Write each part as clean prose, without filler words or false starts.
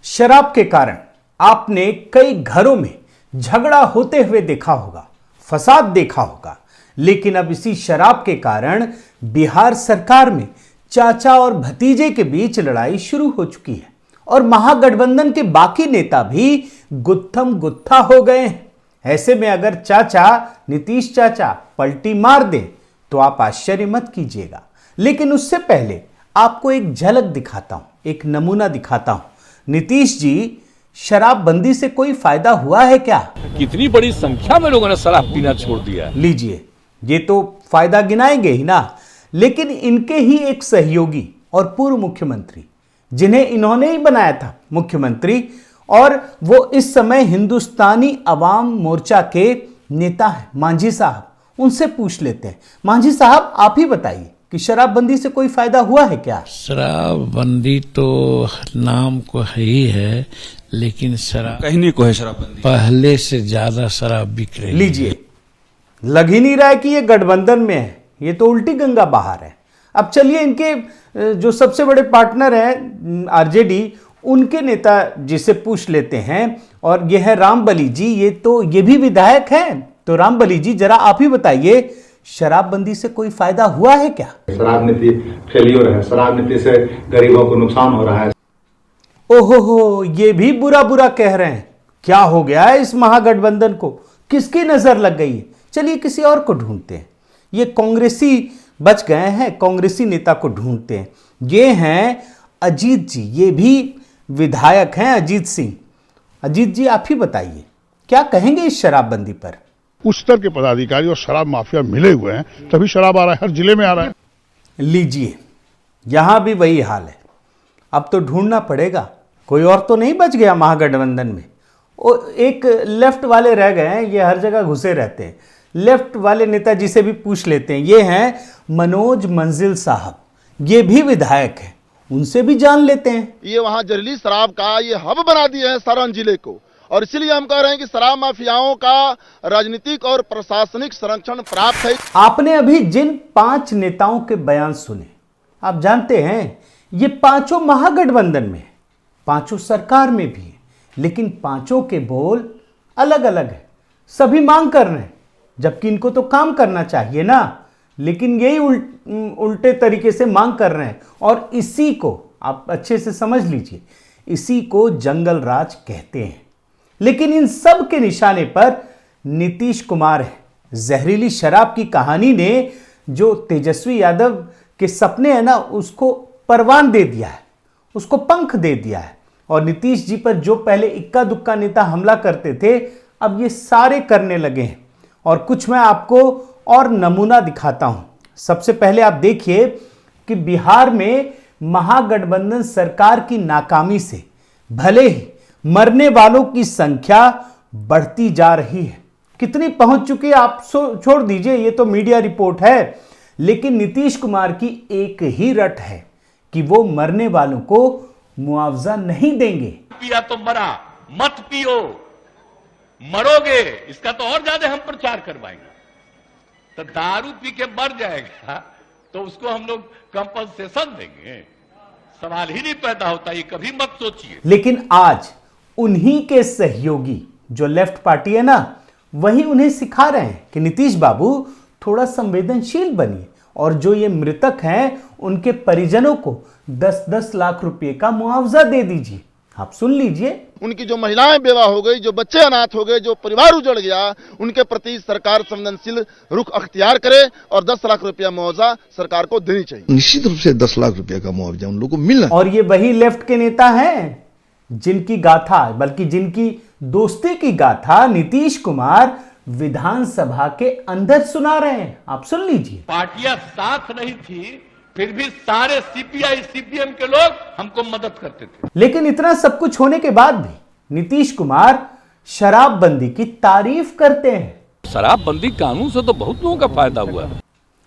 शराब के कारण आपने कई घरों में झगड़ा होते हुए देखा होगा, फसाद देखा होगा, लेकिन अब इसी शराब के कारण बिहार सरकार में चाचा और भतीजे के बीच लड़ाई शुरू हो चुकी है और महागठबंधन के बाकी नेता भी गुत्थम गुत्था हो गए हैं। ऐसे में अगर चाचा नीतीश चाचा पलटी मार दे तो आप आश्चर्य मत कीजिएगा, लेकिन उससे पहले आपको एक झलक दिखाता हूं, एक नमूना दिखाता हूं। नीतीश जी, शराबबंदी से कोई फायदा हुआ है क्या? कितनी बड़ी संख्या में लोगों ने शराब पीना छोड़ दिया है। लीजिए, ये तो फायदा गिनाएंगे ही ना, लेकिन इनके ही एक सहयोगी और पूर्व मुख्यमंत्री, जिन्हें इन्होंने ही बनाया था मुख्यमंत्री, और वो इस समय हिंदुस्तानी अवाम मोर्चा के नेता हैं, मांझी साहब, उनसे पूछ लेते हैं। मांझी साहब, आप ही बताइए कि शराबबंदी से कोई फायदा हुआ है क्या? शराबबंदी तो नाम को है, लेकिन शराब कहने को है शराबबंदी, पहले से ज्यादा शराब बिक रही है। लीजिए, लग ही नहीं रहा है कि ये गठबंधन में है, ये तो उल्टी गंगा बहार है। अब चलिए, इनके जो सबसे बड़े पार्टनर हैं आरजेडी, उनके नेता जिसे पूछ लेते हैं, और ये है रामबली जी, ये भी विधायक हैं। तो रामबली जी, जरा आप ही बताइए, शराबबंदी से कोई फायदा हुआ है क्या? शराब नीति फेलियर है, शराब नीति से गरीबों को नुकसान हो रहा है। ओहो, ये भी बुरा बुरा कह रहे हैं। क्या हो गया है इस महागठबंधन को? किसकी नजर लग गई है? चलिए किसी और को ढूंढते हैं। ये कांग्रेसी बच गए हैं, कांग्रेसी नेता को ढूंढते हैं। ये हैं अजीत जी, ये भी विधायक हैं, अजीत सिंह। अजीत जी, आप ही बताइए, क्या कहेंगे इस शराबबंदी पर? उस स्तर के पदाधिकारी और शराब माफिया मिले हुए हैं, तभी शराब आ रहा है, हर जिले में आ रहा है। लीजिए, यहां भी वही हाल है। अब तो ढूंढना पड़ेगा, कोई और तो नहीं बच गया महागठबंधन में। एक लेफ्ट वाले रह गए हैं, ये हर जगह घुसे रहते हैं। लेफ्ट वाले नेताजी से भी पूछ लेते हैं। ये हैं मनोज मंजिल साहब, ये भी विधायक हैं, उनसे भी जान लेते हैं। ये वहाँ जहरीली शराब का ये हब बना दिए हैं सारण जिले को, और इसीलिए हम कह रहे हैं कि शराब माफियाओं का राजनीतिक और प्रशासनिक संरक्षण प्राप्त है। आपने अभी जिन 5 नेताओं के बयान सुने, आप जानते हैं ये पांचों महागठबंधन में, पांचों सरकार में भी है, लेकिन पांचों के बोल अलग अलग है। सभी मांग कर रहे हैं, जबकि इनको तो काम करना चाहिए ना, लेकिन यही उल्टे तरीके से मांग कर रहे हैं। और इसी को आप अच्छे से समझ लीजिए, इसी को जंगल राज कहते हैं। लेकिन इन सब के निशाने पर नीतीश कुमार है। जहरीली शराब की कहानी ने जो तेजस्वी यादव के सपने हैं ना, उसको परवान दे दिया है, उसको पंख दे दिया है। और नीतीश जी पर जो पहले इक्का दुक्का नेता हमला करते थे, अब ये सारे करने लगे हैं। और कुछ मैं आपको और नमूना दिखाता हूं। सबसे पहले आप देखिए कि बिहार में महागठबंधन सरकार की नाकामी से भले ही मरने वालों की संख्या बढ़ती जा रही है, कितनी पहुंच चुकी है आप छोड़ दीजिए, ये तो मीडिया रिपोर्ट है, लेकिन नीतीश कुमार की एक ही रट है कि वो मरने वालों को मुआवजा नहीं देंगे। पिया तो मरा, मत पियो, मरोगे, इसका तो और ज्यादा हम प्रचार करवाएंगे। तो दारू पी के मर जाएगा तो उसको हम लोग कंपनसेशन देंगे? सवाल ही नहीं पैदा होता, ये कभी मत सोचिए। लेकिन आज उन्हीं के सहयोगी जो लेफ्ट पार्टी है ना, वही उन्हें सिखा रहे हैं कि नीतीश बाबू थोड़ा संवेदनशील बनिए, और जो ये मृतक हैं उनके परिजनों को 10-10 लाख रुपए का मुआवजा दे दीजिए। आप सुन लीजिए, उनकी जो महिलाएं बेवा हो गई, जो बच्चे अनाथ हो गए, जो परिवार उजड़ गया, उनके प्रति सरकार संवेदनशील रुख अख्तियार करे और 10 लाख रुपया मुआवजा सरकार को देनी चाहिए। निश्चित रूप से 10 लाख रुपए का मुआवजा उन लोगों को मिलना। और ये वही लेफ्ट के नेता हैं जिनकी गाथा, बल्कि जिनकी दोस्ती की गाथा नीतीश कुमार विधानसभा के अंदर सुना रहे हैं। आप सुन लीजिए। पार्टियां साथ नहीं थी, फिर भी सारे सीपीआई सीपीएम के लोग हमको मदद करते थे। लेकिन इतना सब कुछ होने के बाद भी नीतीश कुमार शराबबंदी की तारीफ करते हैं। शराबबंदी कानून से तो बहुत लोगों का फायदा हुआ है।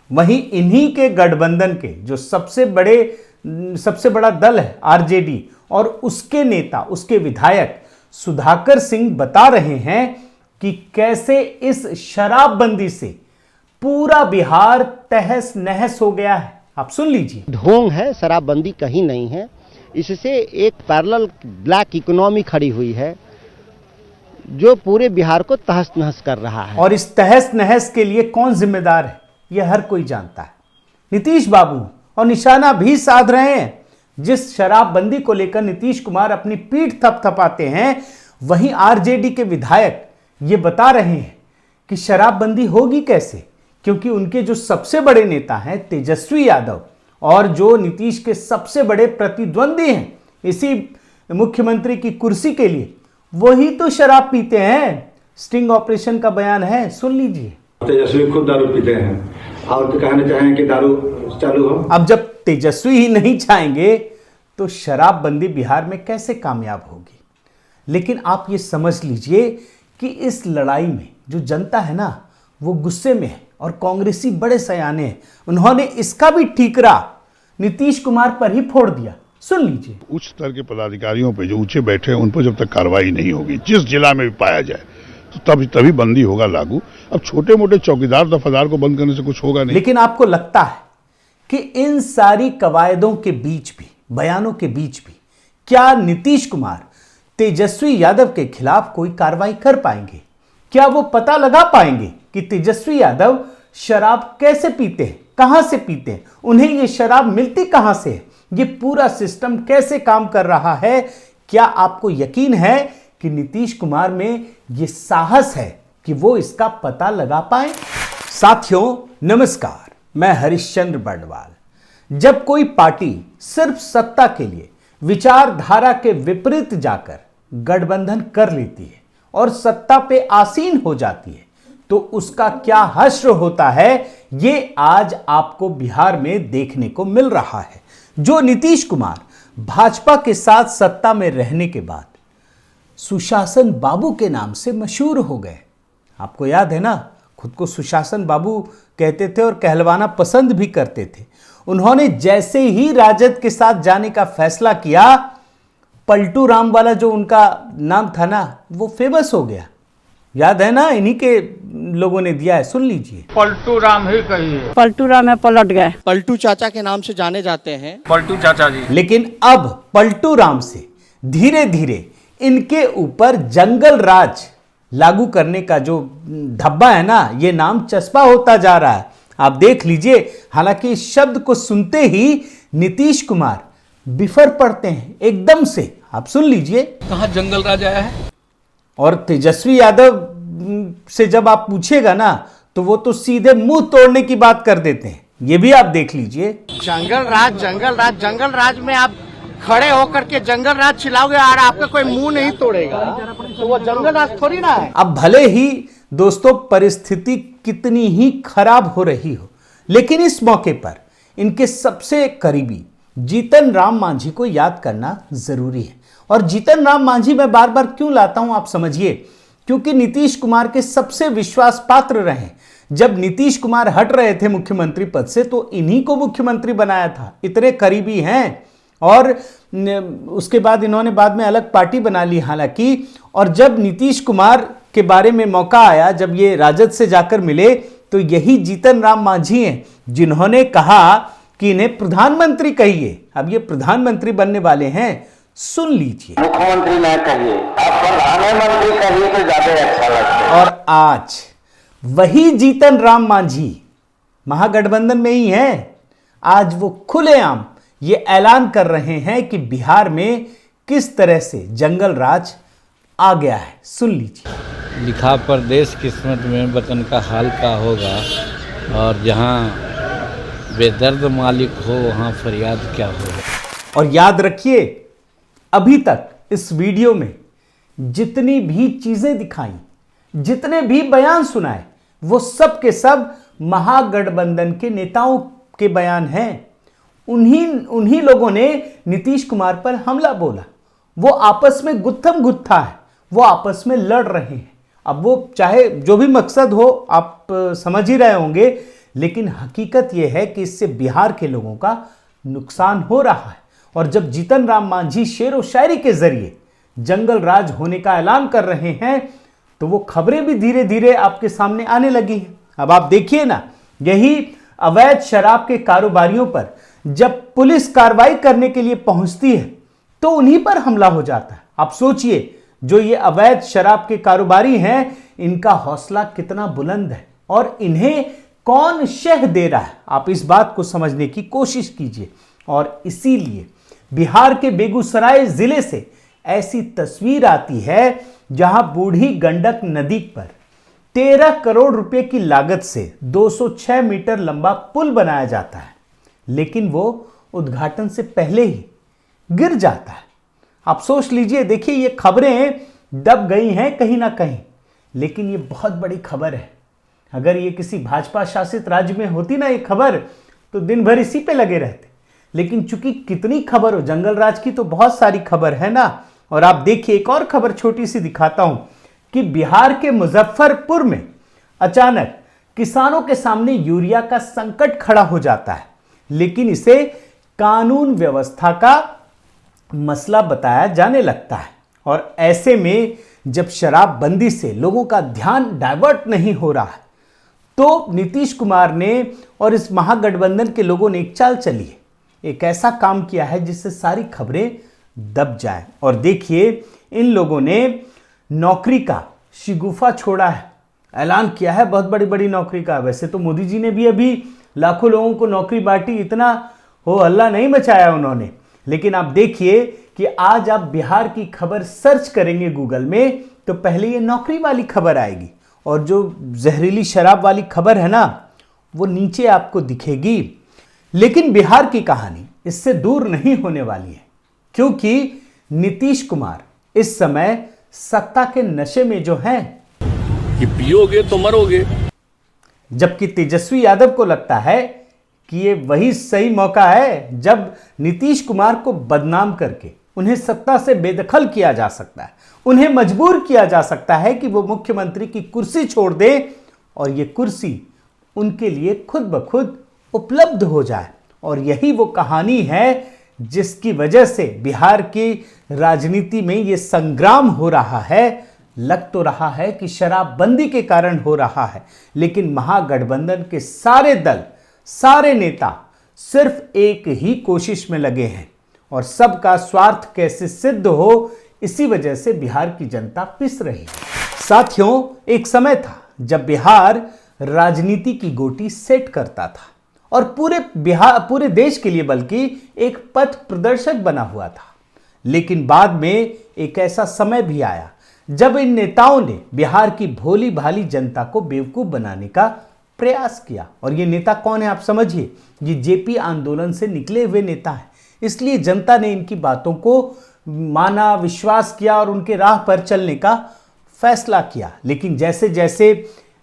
वहीं इन्हीं के गठबंधन के जो सबसे बड़ा दल है आरजेडी, और उसके नेता, उसके विधायक सुधाकर सिंह बता रहे हैं कि कैसे इस शराबबंदी से पूरा बिहार तहस नहस हो गया है। आप सुन लीजिए। ढोंग है, शराबबंदी कहीं नहीं है। इससे एक पैरेलल ब्लैक इकोनॉमी खड़ी हुई है जो पूरे बिहार को तहस नहस कर रहा है। और इस तहस नहस के लिए कौन जिम्मेदार है, यह हर कोई जानता है। नीतीश बाबू और निशाना भी साध रहे हैं। जिस शराबबंदी को लेकर नीतीश कुमार अपनी पीठ थपथपाते हैं, वहीं आरजेडी के विधायक ये बता रहे हैं कि शराबबंदी होगी कैसे, क्योंकि उनके जो सबसे बड़े नेता हैं तेजस्वी यादव और जो नीतीश के सबसे बड़े प्रतिद्वंदी हैं इसी मुख्यमंत्री की कुर्सी के लिए, वही तो शराब पीते हैं। स्टिंग ऑपरेशन का बयान है, सुन लीजिए। तेजस्वी खुद दारू पीते हैं और तो कहना चाहें कि दारू चालू हो। अब जब तेजस्वी ही नहीं चाहेंगे तो शराबबंदी बिहार में कैसे कामयाब होगी। लेकिन आप ये समझ लीजिए कि इस लड़ाई में जो जनता है ना, वो गुस्से में है और कांग्रेसी बड़े सयाने हैं। उन्होंने इसका भी ठीकरा नीतीश कुमार पर ही फोड़ दिया। सुन लीजिए। उच्च स्तर के पदाधिकारियों पे जो ऊंचे बैठे हैं उन पर जब तक कार्रवाई नहीं होगी, जिस जिला में भी पाया जाए, तो तभी बंदी होगा लागू। अब छोटे मोटे चौकीदार दफादार को बंद करने से कुछ होगा नहीं। लेकिन आपको लगता है कि इन सारी कवायदों के बीच भी, बयानों के बीच भी, क्या नीतीश कुमार तेजस्वी यादव के खिलाफ कोई कार्रवाई कर पाएंगे? क्या वो पता लगा पाएंगे कि तेजस्वी यादव शराब कैसे पीते हैं, कहां से पीते हैं, उन्हें ये शराब मिलती कहां से है, ये पूरा सिस्टम कैसे काम कर रहा है? क्या आपको यकीन है कि नीतीश कुमार में ये साहस है कि वो इसका पता लगा पाए? साथियों नमस्कार, मैं हरिश्चंद्र बर्णवाल। जब कोई पार्टी सिर्फ सत्ता के लिए विचारधारा के विपरीत जाकर गठबंधन कर लेती है और सत्ता पे आसीन हो जाती है, तो उसका क्या हश्र होता है, ये आज आपको बिहार में देखने को मिल रहा है। जो नीतीश कुमार भाजपा के साथ सत्ता में रहने के बाद सुशासन बाबू के नाम से मशहूर हो गए। आपको याद है ना, खुद को सुशासन बाबू कहते थे और कहलवाना पसंद भी करते थे। उन्होंने जैसे ही राजद के साथ जाने का फैसला किया, पलटू राम वाला जो उनका नाम था ना, वो फेमस हो गया। याद है ना, इन्हीं के लोगों ने दिया है, सुन लीजिए। पलटू राम ही कहिए। पलटू राम है, पलट गए। पलटू चाचा के नाम से जाने जाते हैं, पलटू चाचा जी। लेकिन अब पलटू राम से धीरे धीरे इनके ऊपर जंगल राज लागू करने का जो धब्बा है ना, ये नाम चस्पा होता जा रहा है। आप देख लीजिए। हालांकि इस शब्द को सुनते ही नीतीश कुमार बिफर पड़ते हैं एकदम से। आप सुन लीजिए। कहाँ जंगल राज आया है? और तेजस्वी यादव से जब आप पूछेगा ना, तो वो तो सीधे मुंह तोड़ने की बात कर देते हैं। ये भी आप देख लीजिए। जंगल राज जंगल राज जंगल राज में आप खड़े होकर के जंगल राज चिल्लाओगे और आपका कोई मुंह नहीं तोड़ेगा, तो वो जंगल राज थोड़ी ना है। अब भले ही दोस्तों परिस्थिति कितनी ही खराब हो रही हो, लेकिन इस मौके पर इनके सबसे करीबी जीतन राम मांझी को याद करना जरूरी है। और जीतन राम मांझी मैं बार बार क्यों लाता हूं, आप समझिए। क्योंकि नीतीश कुमार के सबसे विश्वास पात्र रहे। जब नीतीश कुमार हट रहे थे मुख्यमंत्री पद से, तो इन्हीं को मुख्यमंत्री बनाया था। इतने करीबी हैं। और उसके बाद इन्होंने बाद में अलग पार्टी बना ली हालांकि। और जब नीतीश कुमार के बारे में मौका आया, जब ये राजद से जाकर मिले, तो यही जीतन राम मांझी हैं जिन्होंने कहा कि इन्हें प्रधानमंत्री कहिए। अब ये प्रधानमंत्री बनने वाले हैं, सुन लीजिए। मुख्यमंत्री ना कहिए, आप प्रधानमंत्री कहिए तो ज्यादा अच्छा लगता है। और आज वही जीतन राम मांझी महागठबंधन में ही हैं। आज वो खुलेआम ये ऐलान कर रहे हैं कि बिहार में किस तरह से जंगल राज आ गया है, सुन लीजिए। लिखा परदेश किस्मत में वतन का हाल का होगा, और जहां बेदर्द मालिक हो वहां फरियाद क्या होगा। और याद रखिए, अभी तक इस वीडियो में जितनी भी चीजें दिखाई, जितने भी बयान सुनाए, वो सब के सब महागठबंधन के नेताओं के बयान हैं। उन्हीं लोगों ने नीतीश कुमार पर हमला बोला। वो आपस में गुत्थम गुत्था है, वो आपस में लड़ रहे हैं। अब वो चाहे जो भी मकसद हो, आप समझ ही रहे होंगे, लेकिन हकीकत यह है कि इससे बिहार के लोगों का नुकसान हो रहा है। और जब जीतन राम मांझी शेर व शायरी के जरिए जंगल राज होने का ऐलान कर रहे हैं, तो वो खबरें भी धीरे धीरे आपके सामने आने लगी हैं। अब आप देखिए ना, यही अवैध शराब के कारोबारियों पर जब पुलिस कार्रवाई करने के लिए पहुंचती है, तो उन्हीं पर हमला हो जाता है। आप सोचिए, जो ये अवैध शराब के कारोबारी हैं, इनका हौसला कितना बुलंद है और इन्हें कौन शह दे रहा है, आप इस बात को समझने की कोशिश कीजिए। और इसीलिए बिहार के बेगूसराय जिले से ऐसी तस्वीर आती है जहां बूढ़ी गंडक नदी पर 13 करोड़ रुपए की लागत से 206 मीटर लंबा पुल बनाया जाता है, लेकिन वो उद्घाटन से पहले ही गिर जाता है। आप सोच लीजिए, देखिए ये खबरें दब गई हैं कहीं ना कहीं, लेकिन ये बहुत बड़ी खबर है। अगर ये किसी भाजपा शासित राज्य में होती ना ये खबर, तो दिन भर इसी पे लगे रहते। लेकिन चूंकि कितनी खबर हो, जंगल राज की तो बहुत सारी खबर है ना। और आप देखिए, एक और खबर छोटी सी दिखाता हूं कि बिहार के मुजफ्फरपुर में अचानक किसानों के सामने यूरिया का संकट खड़ा हो जाता है, लेकिन इसे कानून व्यवस्था का मसला बताया जाने लगता है। और ऐसे में जब शराबबंदी से लोगों का ध्यान डाइवर्ट नहीं हो रहा है, तो नीतीश कुमार ने और इस महागठबंधन के लोगों ने एक चाल चली है, एक ऐसा काम किया है जिससे सारी खबरें दब जाएं। और देखिए, इन लोगों ने नौकरी का शिगुफा छोड़ा है, ऐलान किया है बहुत बड़ी बड़ी नौकरी का। वैसे तो मोदी जी ने भी अभी लाखों लोगों को नौकरी बांटी, इतना हो हल्ला नहीं मचाया उन्होंने। लेकिन आप देखिए कि आज आप बिहार की खबर सर्च करेंगे गूगल में, तो पहले ये नौकरी वाली खबर आएगी, और जो जहरीली शराब वाली खबर है ना, वो नीचे आपको दिखेगी। लेकिन बिहार की कहानी इससे दूर नहीं होने वाली है, क्योंकि नीतीश कुमार इस समय सत्ता के नशे में जो हैं कि पियोगे तो मरोगे, जबकि तेजस्वी यादव को लगता है कि ये वही सही मौका है जब नीतीश कुमार को बदनाम करके उन्हें सत्ता से बेदखल किया जा सकता है, उन्हें मजबूर किया जा सकता है कि वो मुख्यमंत्री की कुर्सी छोड़ दे और ये कुर्सी उनके लिए खुद ब खुद उपलब्ध हो जाए। और यही वो कहानी है जिसकी वजह से बिहार की राजनीति में ये संग्राम हो रहा है। लग तो रहा है कि शराबबंदी के कारण हो रहा है, लेकिन महागठबंधन के सारे दल, सारे नेता सिर्फ एक ही कोशिश में लगे हैं, और सबका स्वार्थ कैसे सिद्ध हो, इसी वजह से बिहार की जनता पिस रही है। साथियों, एक समय था जब बिहार राजनीति की गोटी सेट करता था और पूरे देश के लिए बल्कि एक पथ प्रदर्शक बना हुआ था। लेकिन बाद में एक ऐसा समय भी आया जब इन नेताओं ने बिहार की भोली भाली जनता को बेवकूफ बनाने का प्रयास किया। और ये नेता कौन है आप समझिए, ये जेपी आंदोलन से निकले हुए नेता हैं। इसलिए जनता ने इनकी बातों को माना, विश्वास किया और उनके राह पर चलने का फैसला किया। लेकिन जैसे जैसे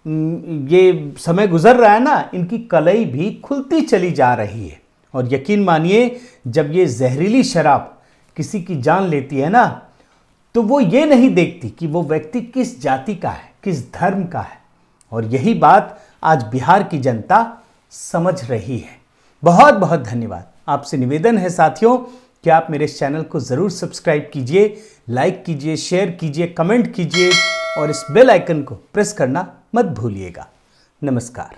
ये समय गुजर रहा है ना, इनकी कलई भी खुलती चली जा रही है। और यकीन मानिए, जब ये जहरीली शराब किसी की जान लेती है ना, तो वो ये नहीं देखती कि वो व्यक्ति किस जाति का है, किस धर्म का है। और यही बात आज बिहार की जनता समझ रही है। बहुत बहुत धन्यवाद। आपसे निवेदन है साथियों कि आप मेरे इस चैनल को ज़रूर सब्सक्राइब कीजिए, लाइक कीजिए, शेयर कीजिए, कमेंट कीजिए और इस बेल आइकन को प्रेस करना मत भूलिएगा। नमस्कार।